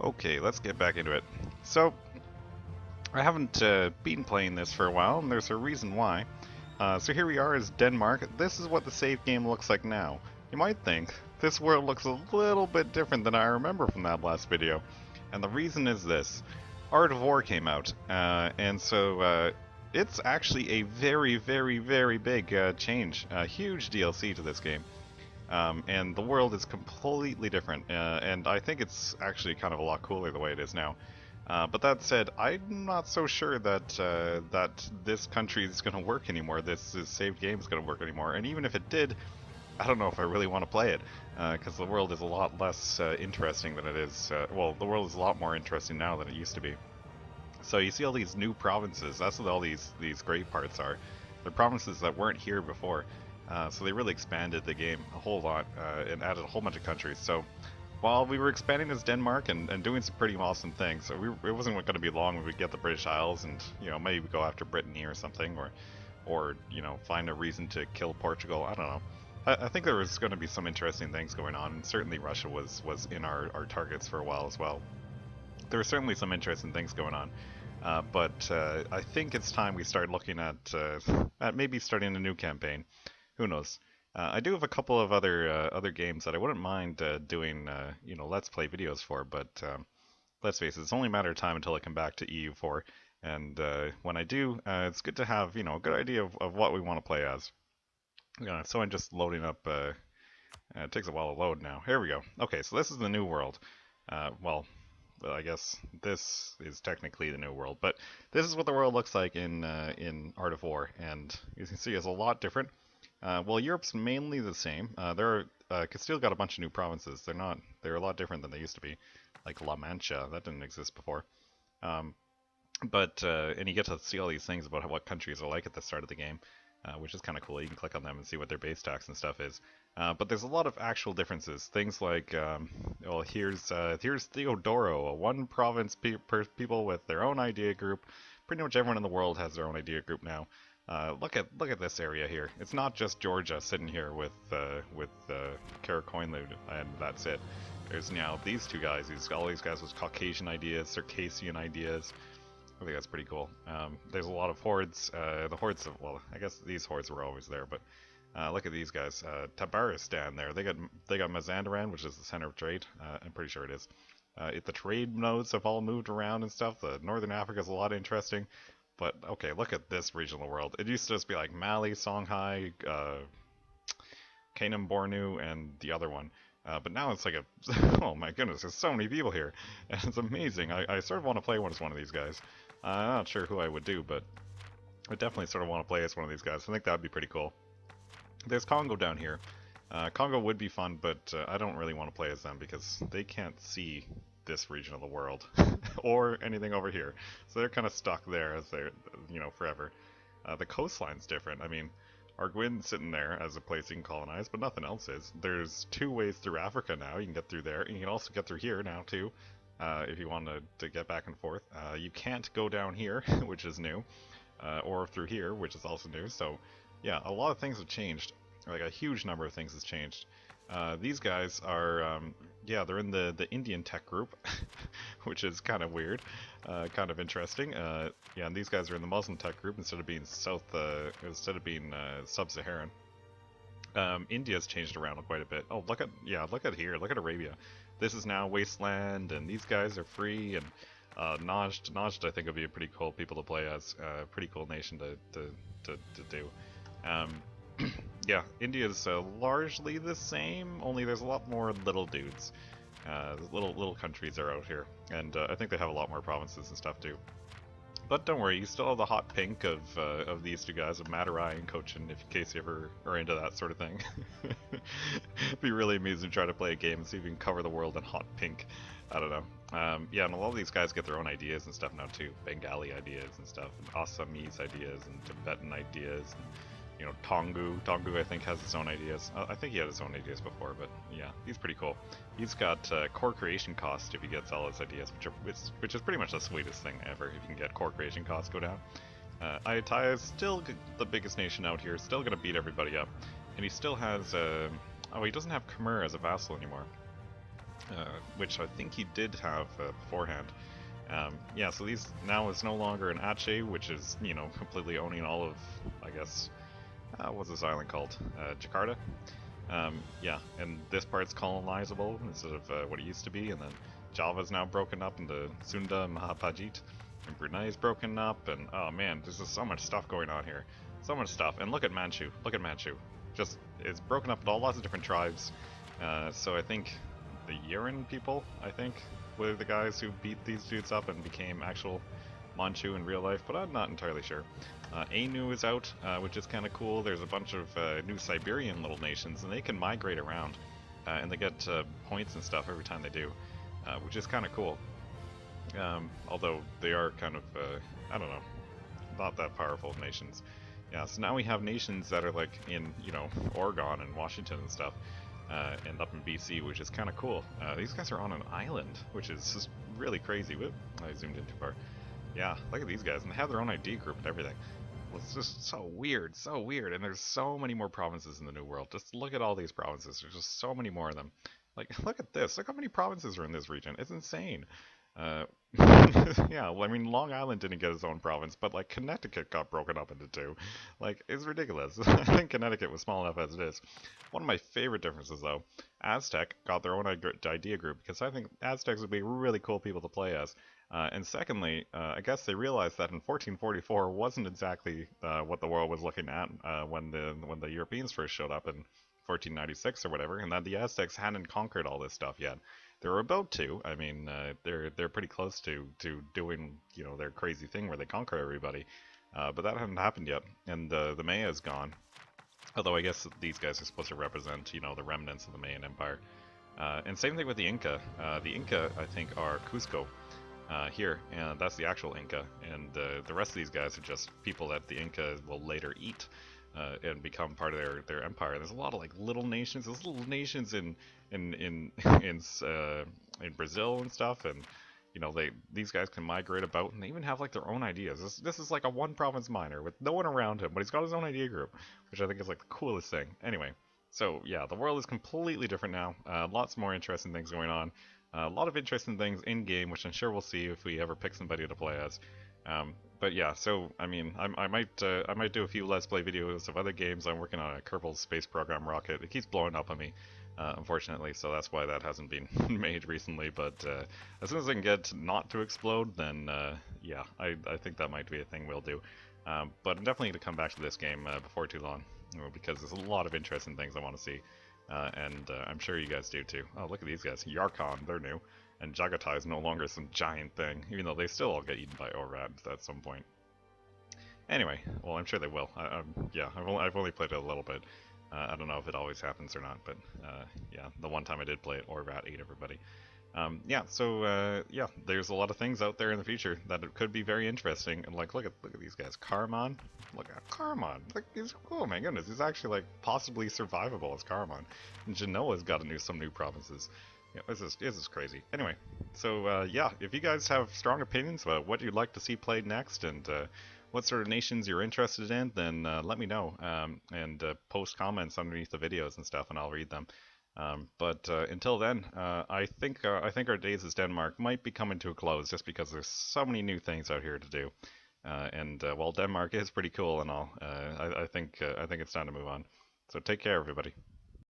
Okay, let's get back into it. So, I haven't been playing this for a while, and there's a reason why. So here we are as Denmark. This is what the save game looks like now. You might think this world looks a little bit different than I remember from that last video. And the reason is this. Art of War came out, and so it's actually a very, very, very big change. A huge DLC to this game. And the world is completely different, and I think it's actually kind of a lot cooler the way it is now. But that said, I'm not so sure that that this country is going to work anymore. This saved game is going to work anymore. And even if it did, I don't know if I really want to play it, because the world is a lot less interesting than it is. Well, the world is a lot more interesting now than it used to be. So you see all these new provinces. That's what all these great parts are. They're provinces that weren't here before. So they really expanded the game a whole lot and added a whole bunch of countries. So while we were expanding as Denmark and doing some pretty awesome things, so it wasn't going to be long when we get the British Isles and maybe go after Brittany or something, or find a reason to kill Portugal. I don't know. I think there was going to be some interesting things going on, and certainly Russia was in our targets for a while as well. There were certainly some interesting things going on. But I think it's time we start looking at maybe starting a new campaign. Who knows? I do have a couple of other games that I wouldn't mind doing let's play videos for, but let's face it, it's only a matter of time until I come back to EU4, and when I do, it's good to have a good idea of what we want to play as. So I'm just loading up. It takes a while to load now. Here we go. Okay, so this is the new world. Well, I guess this is technically the new world, but this is what the world looks like in Art of War, and you can see it's a lot different. Well, Europe's mainly the same. Castile got a bunch of new provinces. They're a lot different than they used to be, like La Mancha. That didn't exist before. Um, and you get to see all these things about what countries are like at the start of the game, which is kind of cool. You can click on them and see what their base tax and stuff is. But there's a lot of actual differences. Things like, well, here's Theodoro, a one province people with their own idea group. Pretty much everyone in the world has their own idea group now. Look at this area here. It's not just Georgia sitting here with Karakoinlu, and that's it. There's now these two guys. All these guys with Caucasian ideas, Circassian ideas. I think that's pretty cool. There's a lot of hordes. The hordes of, well, I guess these hordes were always there, but look at these guys. Tabaristan there. They got Mazandaran, which is the center of trade. I'm pretty sure it is. The trade nodes have all moved around and stuff. The Northern Africa is a lot interesting. But okay, look at this region of the world. It used to just be like Mali, Songhai, Kanem Bornu, and the other one. But now it's like oh my goodness, there's so many people here. And it's amazing. I sort of want to play as one of these guys. I'm not sure who I would do, but I definitely sort of want to play as one of these guys. I think that would be pretty cool. There's Congo down here. Congo would be fun, but I don't really want to play as them because they can't see this region of the world or anything over here. So they're kind of stuck there as they're, forever. The coastline's different. I mean, Arguin's sitting there as a place you can colonize, but nothing else is. There's two ways through Africa now. You can get through there, and you can also get through here now too, if you want to get back and forth. You can't go down here, which is new, or through here, which is also new. So, yeah, a lot of things have changed. Like a huge number of things has changed. These guys are, yeah, they're in the Indian tech group, which is kind of weird, kind of interesting. Yeah, and these guys are in the Muslim tech group instead of being sub-Saharan. India's changed around quite a bit. Oh, look at here, look at Arabia. This is now wasteland, and these guys are free. And Najd, I think would be a pretty cool people to play as, pretty cool nation to do. Yeah, India's largely the same, only there's a lot more little dudes. Little countries are out here, and I think they have a lot more provinces and stuff too. But don't worry, you still have the hot pink of these two guys, of Maturai and Cochin, if in case you ever are into that sort of thing. It'd be really amusing to try to play a game and see if you can cover the world in hot pink. I don't know. Yeah, and a lot of these guys get their own ideas and stuff now too. Bengali ideas and stuff, and Assamese ideas, and Tibetan ideas, and Tongu. Tongu, I think, has his own ideas. I think he had his own ideas before, but yeah, he's pretty cool. He's got core creation cost if he gets all his ideas, which is pretty much the sweetest thing ever, if you can get core creation costs go down. Ayutthaya is still the biggest nation out here, still going to beat everybody up. And he still has Oh, he doesn't have Khmer as a vassal anymore, which I think he did have beforehand. Yeah, so these now is no longer an Aceh, which is, you know, completely owning all of, I guess, what's this island called? Jakarta? Yeah, and this part's colonizable instead of what it used to be, and then Java's now broken up into Sunda and Mahapajit, and Brunei's broken up, and oh man, there's just so much stuff going on here. So much stuff, and look at Manchu, look at Manchu. Just, it's broken up into all lots of different tribes, so I think the Yuran people, I think, were the guys who beat these dudes up and became actual Manchu in real life, but I'm not entirely sure. Ainu is out, which is kind of cool. There's a bunch of new Siberian little nations, and they can migrate around, and they get points and stuff every time they do, which is kind of cool. Although they are kind of, I don't know, not that powerful nations. Yeah, so now we have nations that are like in, you know, Oregon and Washington and stuff, and up in BC, which is kind of cool. These guys are on an island, which is just really crazy. Whoop, I zoomed in too far. Yeah, look at these guys, and they have their own ID group and everything. Well, it's just so weird, and there's so many more provinces in the New World. Just look at all these provinces. There's just so many more of them. Like, look at this. Look how many provinces are in this region. It's insane. Uh, yeah, well, I mean, Long Island didn't get its own province, but like Connecticut got broken up into two. Like, it's ridiculous. I think Connecticut was small enough as it is. One of my favorite differences, though, Aztec got their own idea group because I think Aztecs would be really cool people to play as. And secondly, I guess they realized that in 1444 wasn't exactly what the world was looking at when the Europeans first showed up in 1496 or whatever, and that the Aztecs hadn't conquered all this stuff yet. They were about to. I mean, they're pretty close to doing, you know, their crazy thing where they conquer everybody, but that hadn't happened yet. And the Maya is gone. Although I guess these guys are supposed to represent, you know, the remnants of the Mayan Empire. And same thing with the Inca. The Inca, I think, are Cusco here, and that's the actual Inca. And the rest of these guys are just people that the Inca will later eat and become part of their empire. There's a lot of like little nations. There's little nations in in Brazil and stuff, and you know these guys can migrate about, and they even have like their own ideas. This is like a one province miner with no one around him, but he's got his own idea group, which I think is like the coolest thing. Anyway, so yeah, the world is completely different now. Lots more interesting things going on. A lot of interesting things in game, which I'm sure we'll see if we ever pick somebody to play as. But yeah, so I mean, I might do a few Let's Play videos of other games. I'm working on a Kerbal Space Program rocket. It keeps blowing up on me, unfortunately, so that's why that hasn't been made recently. But as soon as I can get not to explode, then yeah, I think that might be a thing we'll do. But I'm definitely going to come back to this game before too long, because there's a lot of interesting things I want to see. And I'm sure you guys do too. Oh, look at these guys. Yarkon, they're new. And Jagatai is no longer some giant thing, even though they still all get eaten by Orad at some point. Anyway, well, I'm sure they will. Yeah, I've only played it a little bit. I don't know if it always happens or not, but yeah, the one time I did play it, Orvat ate everybody. Yeah, so yeah, there's a lot of things out there in the future that it could be very interesting. And like, look at these guys, Karaman. Look at Karaman. Like, he's oh my goodness, he's actually like possibly survivable as Karaman. And Genoa's got some new provinces. Yeah, this is crazy. Anyway, so yeah, if you guys have strong opinions about what you'd like to see played next and what sort of nations you're interested in, then let me know and post comments underneath the videos and stuff, and I'll read them. But until then, I think our days as Denmark might be coming to a close just because there's so many new things out here to do. And while Denmark is pretty cool and all, I think it's time to move on. So take care, everybody.